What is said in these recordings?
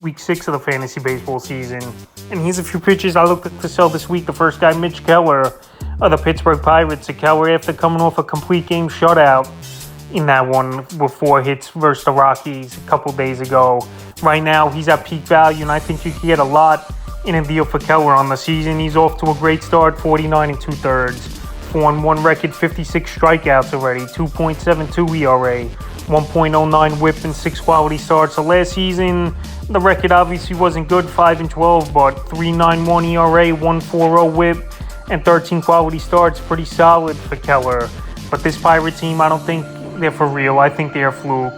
week 6 of the fantasy baseball season. And here's a few pitchers I looked to sell this week. The first guy, Mitch Keller of the Pittsburgh Pirates. Keller, after coming off a complete game shutout in that one with 4 hits versus the Rockies a couple days ago. Right now, he's at peak value, and I think you can get a lot in a deal for Keller on the season. He's off to a great start, 49 2/3. 4-1 record, 56 strikeouts already, 2.72 ERA, 1.09 whip, and 6 quality starts. So last season, the record obviously wasn't good, 5-12, but 3.91 ERA, 1.40 whip, and 13 quality starts. Pretty solid for Keller. But this Pirate team, I don't think they're for real. I think they're a fluke.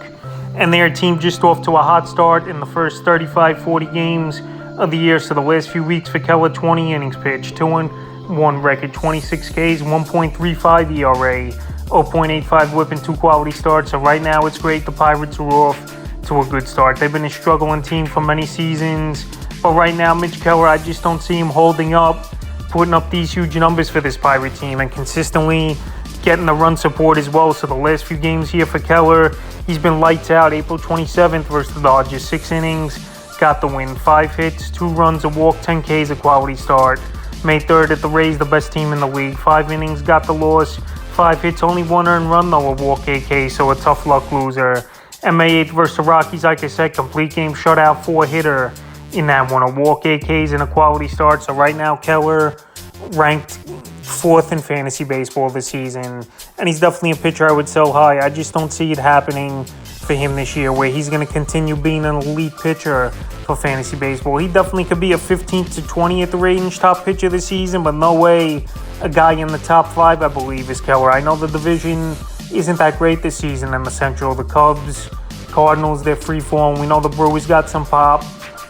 And their team just off to a hot start in the first 35-40 games of the year. So the last few weeks for Keller, 20 innings pitched, 2-1 record, 26 Ks, 1.35 ERA, 0.85 whip, and 2 quality starts. So right now it's great. The Pirates are off to a good start. They've been a struggling team for many seasons. But right now, Mitch Keller, I just don't see him holding up, putting up these huge numbers for this Pirate team and consistently getting the run support as well. So the last few games here for Keller, he's been lights out. April 27th versus the Dodgers, 6 innings, got the win, 5 hits, 2 runs, a walk, 10 Ks, a quality start. May 3rd at the Rays, the best team in the league, 5 innings, got the loss, 5 hits, only 1 earned run though, a walk, 8 Ks, so a tough luck loser. And May 8th versus the Rockies, like I said, complete game shutout, 4-hitter in that one, a walk, 8 Ks, and a quality start. So right now, Keller ranked 4th in fantasy baseball this season, and he's definitely a pitcher I would sell high. I just don't see it happening for him this year where he's going to continue being an elite pitcher for fantasy baseball. He definitely could be a 15th to 20th range top pitcher this season, but no way a guy in the top 5, I believe, is Keller. I know the division isn't that great this season in the Central. The Cubs, Cardinals, they're free falling. We know the Brewers got some pop.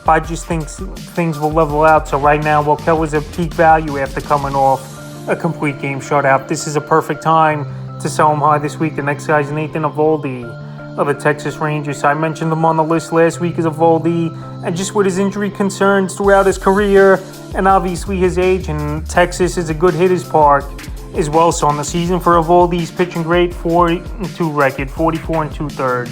I just think things will level out. So right now, while Keller's at peak value after coming off a complete game shutout, this is a perfect time to sell him high this week. The next guy's Nathan Eovaldi of the Texas Rangers. So I mentioned him on the list last week as Eovaldi, and just with his injury concerns throughout his career and obviously his age, and Texas is a good hitter's park as well. So on the season for Eovaldi, he's pitching great, 4-2 record, 44 2/3,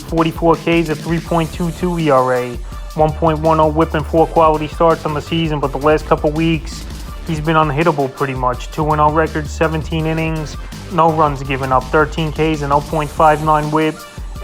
44 Ks, a 3.22 ERA, 1.10 whip, and 4 quality starts on the season. But the last couple weeks, he's been unhittable pretty much. 2-0 record, 17 innings, no runs given up, 13 Ks, and 0.59 whip,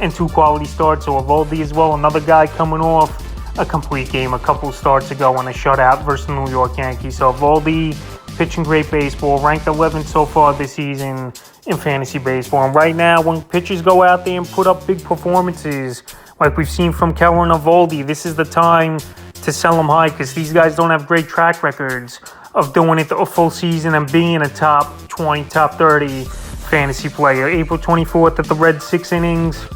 and 2 quality starts. So Eovaldi as well, another guy coming off a complete game a couple starts ago on a shutout versus the New York Yankees. So Eovaldi pitching great baseball, ranked 11th so far this season in fantasy baseball. And right now, when pitchers go out there and put up big performances like we've seen from Keller and Eovaldi, this is the time to sell them high, because these guys don't have great track records of doing it a full season and being a top 20, top 30 fantasy player. April 24th at the Reds, 6 innings,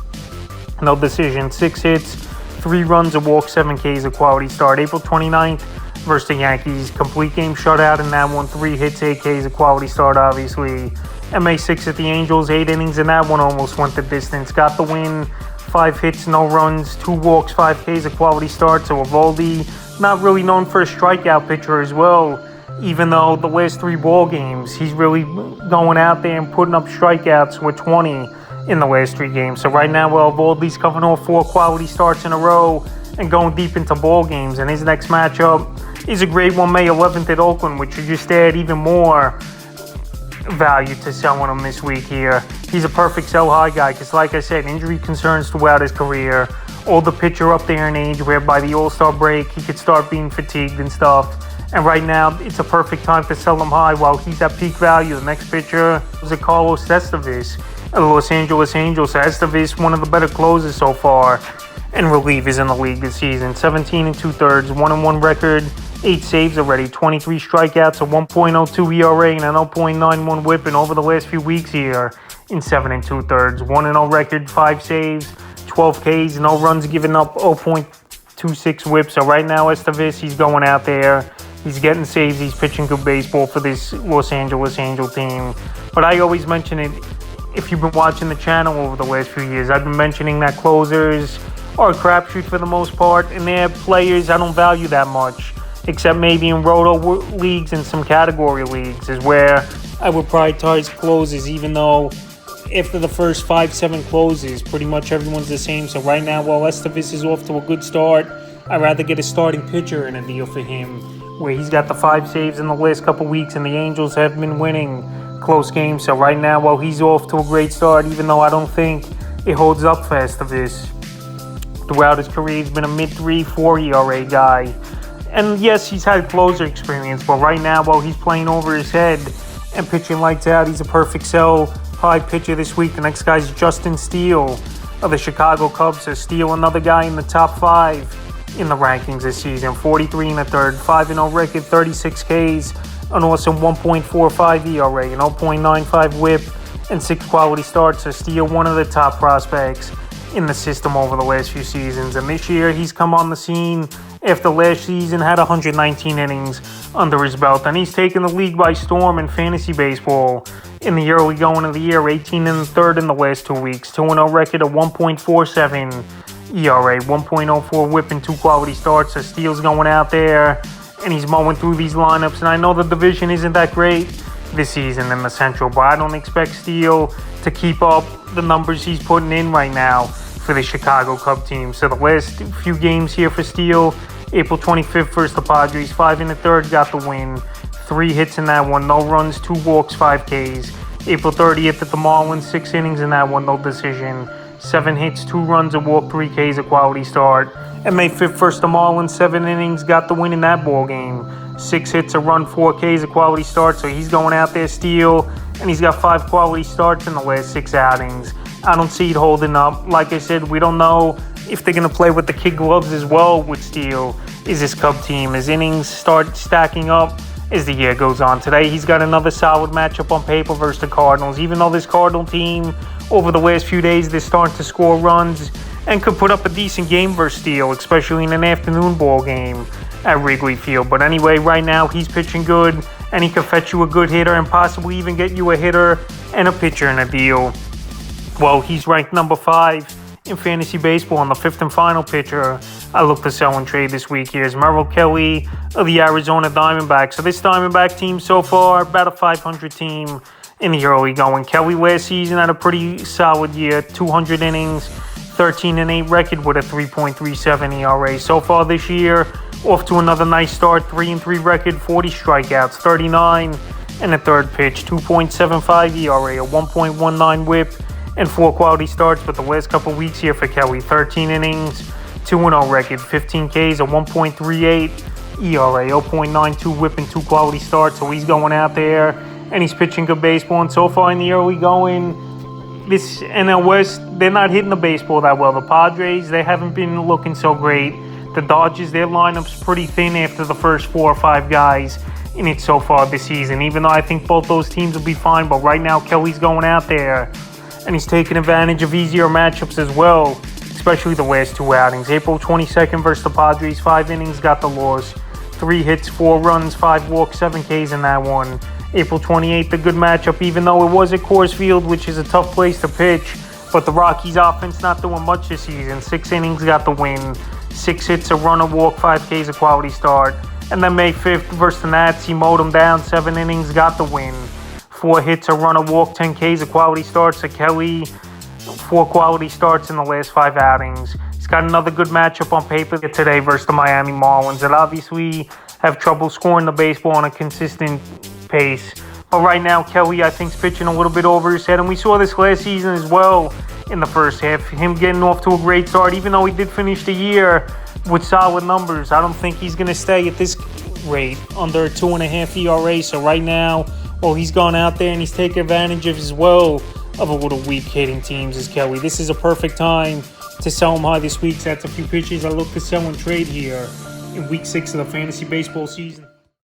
no decision, 6 hits, 3 runs, a walk, 7 Ks, a quality start. April 29th versus the Yankees, complete game shutout in that one, 3 hits, 8 Ks, a quality start obviously. And May 6th at the Angels, 8 innings, and that one almost went the distance. Got the win, 5 hits, no runs, 2 walks, 5 Ks, a quality start. So Eovaldi, not really known for a strikeout pitcher as well, even though the last 3 ball games, he's really going out there and putting up strikeouts with 20 in the last 3 games. So right now, Eovaldi's coming off 4 quality starts in a row and going deep into ball games. And his next matchup is a great one, May 11th at Oakland, which would just add even more value to selling him this week here. He's a perfect sell high guy because, like I said, injury concerns throughout his career. Older pitcher up there in age where by the All-Star break he could start being fatigued and stuff. And right now it's a perfect time to sell him high while he's at peak value. The next pitcher is Carlos Estevez of the Los Angeles Angels. Estevez, one of the better closers so far and relievers in the league this season. 17 2/3, 1-1 record, 8 saves already, 23 strikeouts, a 1.02 ERA, and a 0.91 whip. And over the last few weeks here, in 7 2/3, 1-0 record, 5 saves, 12 Ks, no runs given up, 0.26 whip. So right now, Estevez, he's going out there, he's getting saves, he's pitching good baseball for this Los Angeles Angel team. But I always mention it, if you've been watching the channel over the last few years, I've been mentioning that closers are a crapshoot for the most part, and they're players I don't value that much, except maybe in roto leagues and some category leagues is where I would prioritize closers, even though after the first 5-7 closes, pretty much everyone's the same. So right now, while Estevez is off to a good start, I'd rather get a starting pitcher in a deal for him, where he's got the 5 saves in the last couple weeks, and the Angels have been winning close games. So right now, while he's off to a great start, even though I don't think it holds up for Estevez, throughout his career, he's been a mid-3, 4 ERA guy. And yes, he's had closer experience, but right now, while he's playing over his head and pitching lights out, he's a perfect sell high pitcher this week. The next guy's Justin Steele of the Chicago Cubs. So Steele, another guy in the top 5 in the rankings this season. 43 and a third, 5-0 record, 36 Ks, an awesome 1.45 ERA, an 0.95 WHIP, and 6 quality starts. So Steele, one of the top prospects in the system over the last few seasons. And this year, he's come on the scene after last season had 119 innings under his belt. And he's taken the league by storm in fantasy baseball in the early going of the year. 18 and a third in the last 2 weeks. 2-0 record of 1.47 ERA, 1.04 WHIP, and 2 quality starts. So Steele's going out there and he's mowing through these lineups. And I know the division isn't that great this season in the Central, but I don't expect Steele to keep up the numbers he's putting in right now for the Chicago Cub team. So the last few games here for Steele: April 25th versus the Padres, 5 and a third, got the win. 3 hits in that one, no runs, 2 walks, 5 Ks. April 30th at the Marlins, 6 innings in that one, no decision. 7 hits, 2 runs, a walk, 3 Ks, a quality start. And May 5th versus the Marlins, 7 innings, got the win in that ball game. 6 hits, a run, 4 Ks, a quality start. So he's going out there, Steele, and he's got 5 quality starts in the last 6 outings. I don't see it holding up. Like I said, we don't know if they're going to play with the kid gloves as well with Steele. Is this Cub team? His innings start stacking up as the year goes on. Today, he's got another solid matchup on paper versus the Cardinals. Even though this Cardinal team, over the last few days, they're starting to score runs and could put up a decent game versus Steele, especially in an afternoon ball game at Wrigley Field. But anyway, right now, he's pitching good, and he could fetch you a good hitter and possibly even get you a hitter and a pitcher in a deal. Well, he's ranked number 5 in fantasy baseball, and the 5th and final pitcher I look to sell and trade this week here is Merrill Kelly of the Arizona Diamondbacks. So this Diamondback team so far, about a 500 team in the early going. Kelly last season had a pretty solid year, 200 innings, 13 and 8 record with a 3.37 ERA. So far this year, off to another nice start, 3 and 3 record, 40 strikeouts, 39 and a third pitch, 2.75 ERA, a 1.19 WHIP, and 4 quality starts. But the last couple weeks here for Kelly: 13 innings, 2-0 record, 15 Ks, a 1.38 ERA, 0.92 WHIP, and 2 quality starts. So he's going out there and he's pitching good baseball. And so far in the early going, this NL West, they're not hitting the baseball that well. The Padres, they haven't been looking so great. The Dodgers, their lineup's pretty thin after the first 4 or 5 guys in it so far this season, even though I think both those teams will be fine. But right now, Kelly's going out there and he's taking advantage of easier matchups as well, especially the last 2 outings. April 22nd versus the Padres, 5 innings, got the loss. 3 hits, 4 runs, 5 walks, 7 Ks in that one. April 28th, a good matchup, even though it was at Coors Field, which is a tough place to pitch. But the Rockies offense not doing much this season. 6 innings, got the win. 6 hits, a run, a walk, 5 Ks, a quality start. And then May 5th versus the Nats, he mowed them down. 7 innings, got the win. 4 hits, a run, a walk, 10 Ks, a quality start. So Kelly, 4 quality starts in the last 5 outings. He's got another good matchup on paper today versus the Miami Marlins that obviously have trouble scoring the baseball on a consistent pace. But right now, Kelly, I think, is pitching a little bit over his head. And we saw this last season as well in the first half. Him getting off to a great start, even though he did finish the year with solid numbers. I don't think he's going to stay at this rate, under a 2.5 ERA. So right now, well, he's gone out there and he's taking advantage of as well of a little weak hitting teams as Kelly. This is a perfect time to sell him high this week. So that's a few pitches I look to sell and trade here in week 6 of the fantasy baseball season.